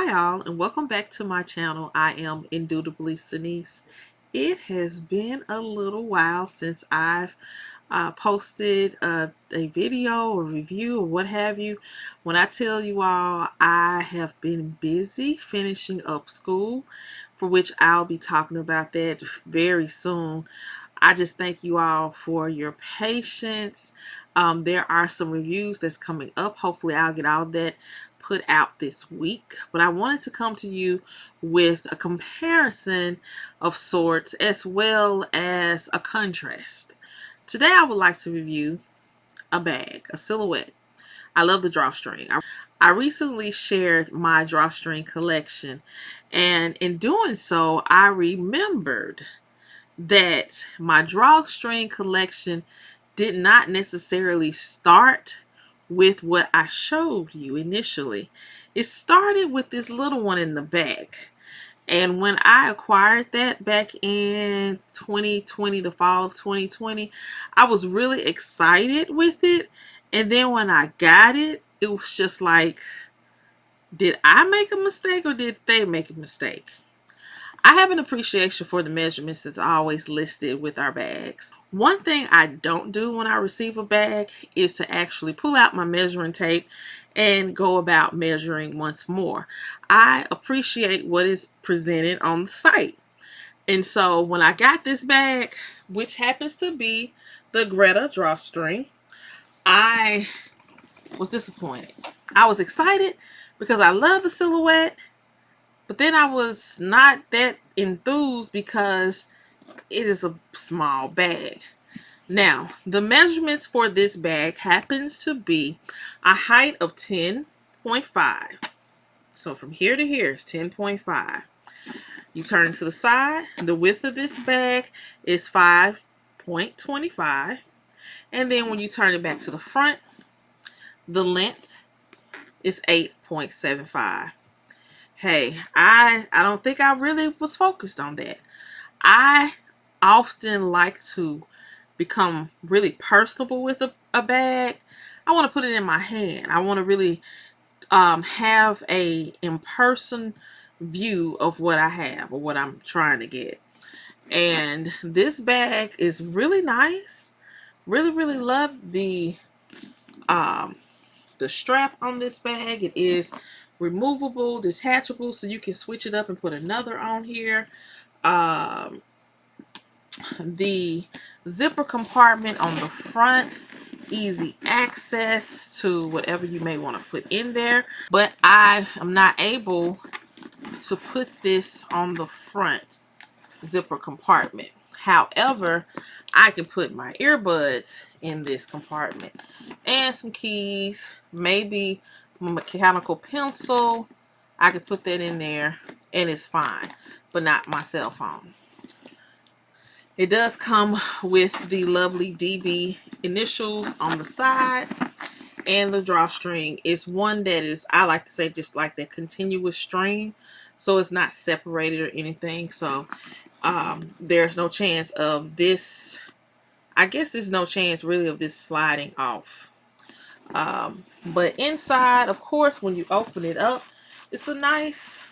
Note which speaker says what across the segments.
Speaker 1: Hi all, and welcome back to my channel. I am Indubitably Senice. It has been a little while since I've posted a video or review or what have you. When I tell you all, I have been busy finishing up school, for which I'll be talking about that very soon. I just thank you all for your patience. There are some reviews that's coming up. Hopefully I'll get all of that put out this week. But I wanted to come to you with a comparison of sorts as well as a contrast. Today I would like to review a bag, a silhouette. I love the drawstring. I recently shared my drawstring collection, and in doing so I remembered that my drawstring collection did not necessarily start with what I showed you initially. It started with this little one in the back. And when I acquired that back in 2020, the fall of 2020, I was really excited with it. And then when I got it, it was just like, did I make a mistake or did they make a mistake? I have an appreciation for the measurements that's always listed with our bags. One thing I don't do when I receive a bag is to actually pull out my measuring tape and go about measuring once more. I appreciate what is presented on the site. And so when I got this bag, which happens to be the Gretta Drawstring, I was disappointed. I was excited because I love the silhouette, but then I was not that enthused because it is a small bag. Now, the measurements for this bag happens to be a height of 10.5. So from here to here is 10.5. You turn it to the side. The width of this bag is 5.25. And then when you turn it back to the front, the length is 8.75. Hey, I don't think I really was focused on that. I often like to become really personable with a bag. I want to put it in my hand. I want to really have a in-person view of what I have or what I'm trying to get. And this bag is really nice. Really love the strap on this bag. It is removable, detachable, so you can switch it up and put another on here. The zipper compartment on the front, easy access to whatever you may want to put in there, but I am not able to put this on the front zipper compartment. However, I can put my earbuds in this compartment and some keys, maybe a mechanical pencil. I could put that in there and it's fine, but not my cell phone. It does come with the lovely DB initials on the side, and the drawstring is one that is, I like to say, just like that continuous string, so it's not separated or anything. So there's no chance of this, I guess there's no chance really of this sliding off. But inside, of course, when you open it up, it's a nice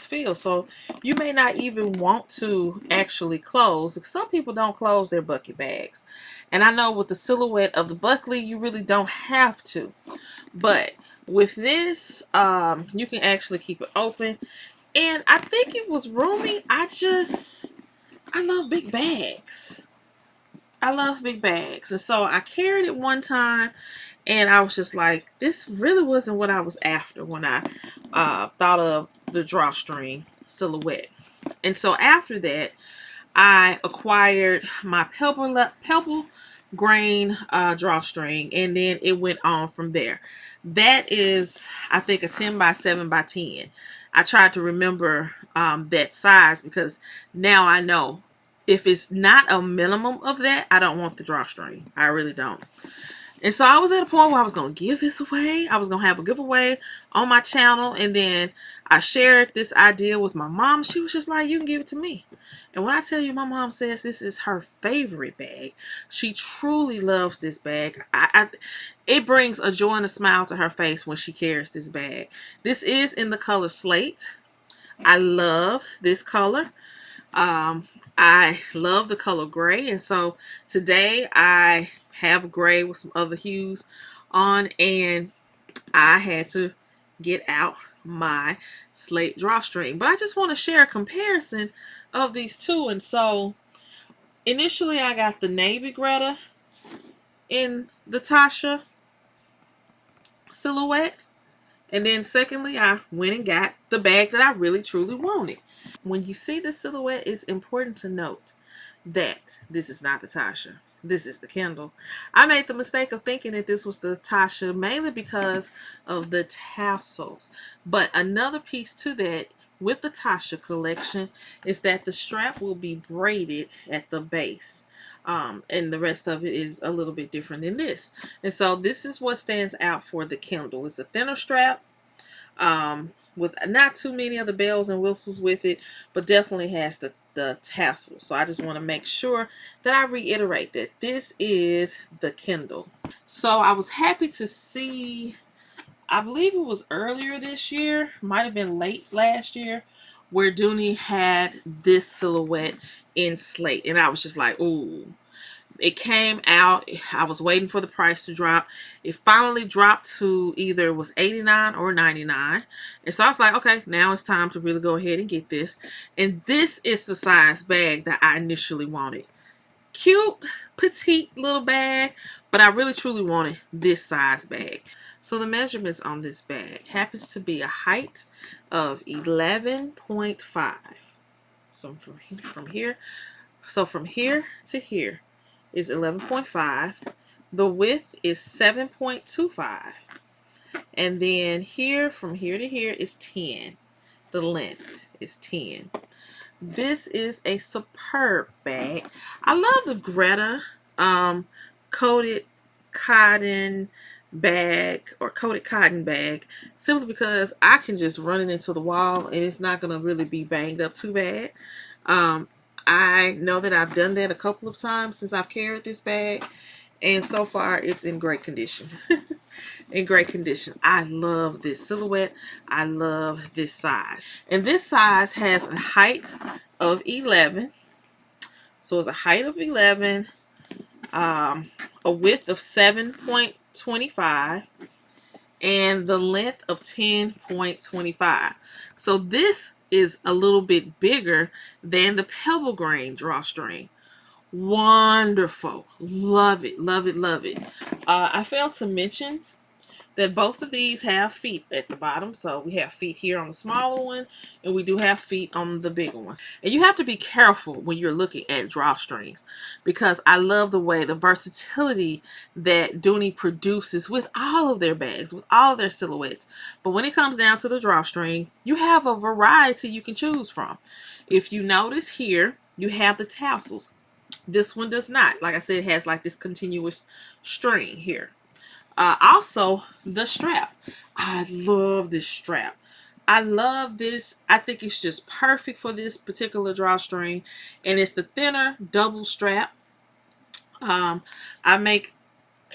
Speaker 1: feel. So you may not even want to actually close. Some people don't close their bucket bags, and I know with the silhouette of the Buckley you really don't have to, but with this you can actually keep it open, and I think it was roomy. I love big bags. I love big bags. And so I carried it one time and I was just like, this really wasn't what I was after when I thought of the drawstring silhouette. And so after that, I acquired my pebble grain drawstring, and then it went on from there. That is, I think, a 10 by 7 by 10. I tried to remember that size because now I know if it's not a minimum of that, I don't want the drawstring. I really don't. And so I was at a point where I was going to give this away. I was going to have a giveaway on my channel. And then I shared this idea with my mom. She was just like, you can give it to me. And when I tell you, my mom says this is her favorite bag. She truly loves this bag. It brings a joy and a smile to her face when she carries this bag. This is in the color slate. I love this color. I love the color gray, and so today I have gray with some other hues on, and I had to get out my slate drawstring. But I just want to share a comparison of these two. And so initially I got the navy Gretta in the Tasha silhouette, and then secondly I went and got the bag that I really truly wanted. When you see the silhouette, it's important to note that this is not the Tasha. This is the Kindle. I made the mistake of thinking that this was the Tasha mainly because of the tassels. But another piece to that with the Tasha collection is that the strap will be braided at the base. And the rest of it is a little bit different than this. And so this is what stands out for the Kindle. It's a thinner strap. With not too many of the bells and whistles with it, but definitely has the tassel. So I just want to make sure that I reiterate that this is the Kindle. So I was happy to see, I believe it was earlier this year, might have been late last year, where Dooney had this silhouette in slate. And I was just like, ooh. It came out. I was waiting for the price to drop. It finally dropped to either it was 89 or 99. And so I was like, okay, now it's time to really go ahead and get this. And this is the size bag that I initially wanted. Cute, petite little bag, but I really truly wanted this size bag. So the measurements on this bag happens to be a height of 11.5. So from here to here is 11.5. The width is 7.25. And then here, from here to here is 10. The length is 10. This is a superb bag. I love the Gretta coated cotton bag or coated cotton bag simply because I can just run it into the wall and it's not going to really be banged up too bad. I know that I've done that a couple of times since I've carried this bag, and so far it's in great condition. In great condition. I love this silhouette. I love this size. And this size has a height of 11. So it's a height of 11, a width of 7.25, and the length of 10.25. So this is a little bit bigger than the pebble grain drawstring. Wonderful. Love it, love it, love it. I failed to mention that both of these have feet at the bottom. So we have feet here on the smaller one, and we do have feet on the bigger ones. And you have to be careful when you're looking at drawstrings, because I love the way, the versatility that Dooney produces with all of their bags, with all of their silhouettes. But when it comes down to the drawstring, you have a variety you can choose from. If you notice here, you have the tassels. This one does not. Like I said, it has like this continuous string here. Also, the strap. I love this strap. I love this. I think it's just perfect for this particular drawstring. And it's the thinner double strap. I make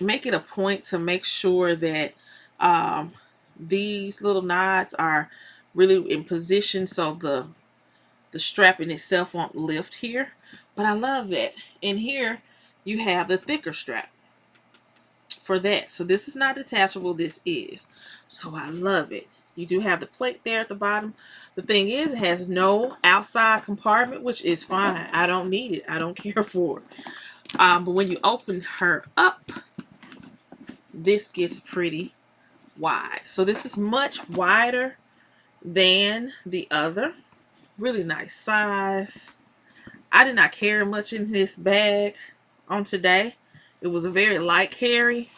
Speaker 1: it a point to make sure that these little knots are really in position so the strap in itself won't lift here. But I love that. And here you have the thicker strap for that. So this is not detachable, this is. So I love it. You do have the plate there at the bottom. The thing is, it has no outside compartment, which is fine. I don't need it. I don't care for it. But when you open her up, this gets pretty wide. So this is much wider than the other. Really nice size. I did not carry much in this bag on today. It was a very light carry.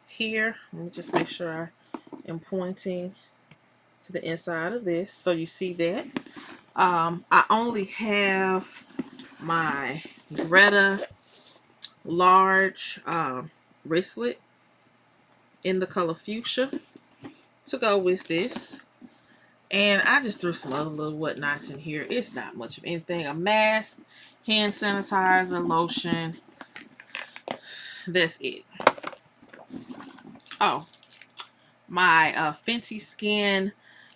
Speaker 1: Here, let me just make sure I am pointing to the inside of this so you see that. I only have my Gretta large wristlet in the color fuchsia to go with this. And I just threw some other little whatnots in here. It's not much of anything. A mask, hand sanitizer, lotion. That's it. Oh, my Fenty Skin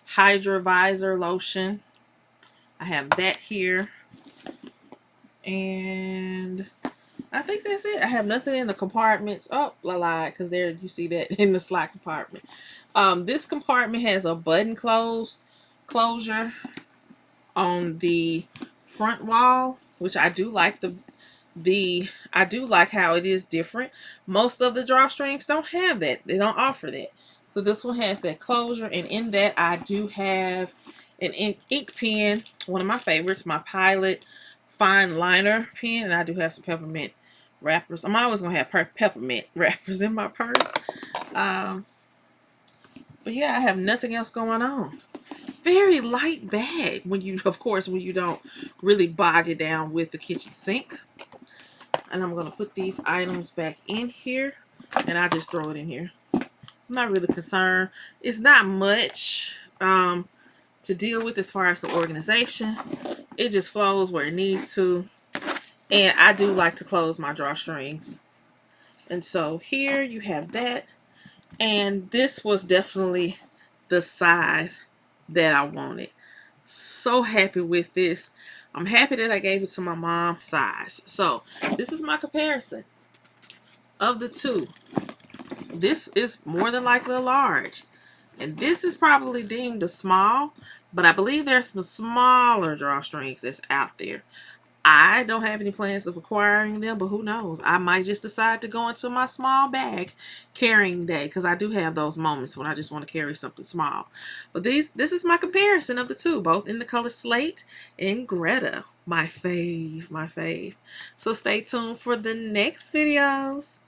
Speaker 1: Hydra Visor lotion. I have that here. And I think that's it. I have nothing in the compartments. Oh, la la, because there you see that in the slide compartment. This compartment has a button closure on the front wall, which I do like. I do like how it is different. Most of the drawstrings don't have that. They don't offer that. So this one has that closure, and in that I do have an ink pen, one of my favorites, my Pilot fine liner pen, and I do have some peppermint wrappers. I'm always gonna have peppermint wrappers in my purse. But yeah, I have nothing else going on. Very light bag when you, of course, when you don't really bog it down with the kitchen sink. And I'm gonna put these items back in here, and I just throw it in here. I'm not really concerned. It's not much to deal with as far as the organization. It just flows where it needs to. And I do like to close my drawstrings. And so here you have that. And this was definitely the size that I wanted. So happy with this. I'm happy that I gave it to my mom's size. So this is my comparison of the two. This is more than likely a large. And this is probably deemed a small, but I believe there's some smaller drawstrings that's out there. I don't have any plans of acquiring them, but who knows? I might just decide to go into my small bag carrying day, because I do have those moments when I just want to carry something small. But this is my comparison of the two, both in the color slate and Gretta, my fave. So stay tuned for the next videos.